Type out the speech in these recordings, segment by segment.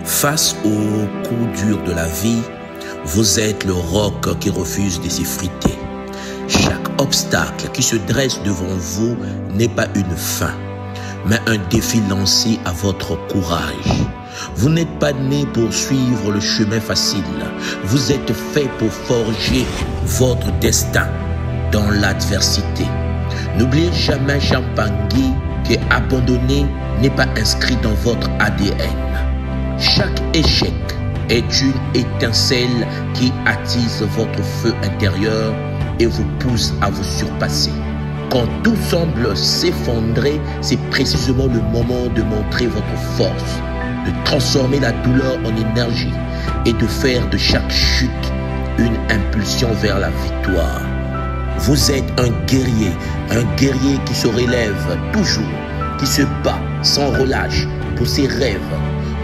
Face aux coups durs de la vie, vous êtes le roc qui refuse de s'effriter. Chaque obstacle qui se dresse devant vous n'est pas une fin, mais un défi lancé à votre courage. Vous n'êtes pas né pour suivre le chemin facile. Vous êtes fait pour forger votre destin dans l'adversité. N'oubliez jamais Jean Pangui que abandonner n'est pas inscrit dans votre ADN. Chaque échec est une étincelle qui attise votre feu intérieur et vous pousse à vous surpasser. Quand tout semble s'effondrer, c'est précisément le moment de montrer votre force, de transformer la douleur en énergie et de faire de chaque chute une impulsion vers la victoire. Vous êtes un guerrier qui se relève toujours, qui se bat sans relâche pour ses rêves.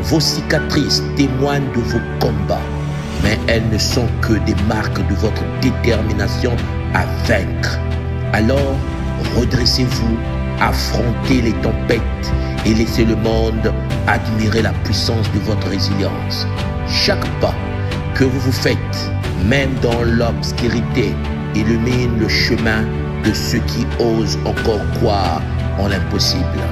Vos cicatrices témoignent de vos combats, mais elles ne sont que des marques de votre détermination à vaincre. Alors, redressez-vous, affrontez les tempêtes et laissez le monde admirer la puissance de votre résilience. Chaque pas que vous vous faites, même dans l'obscurité, illumine le chemin de ceux qui osent encore croire en l'impossible.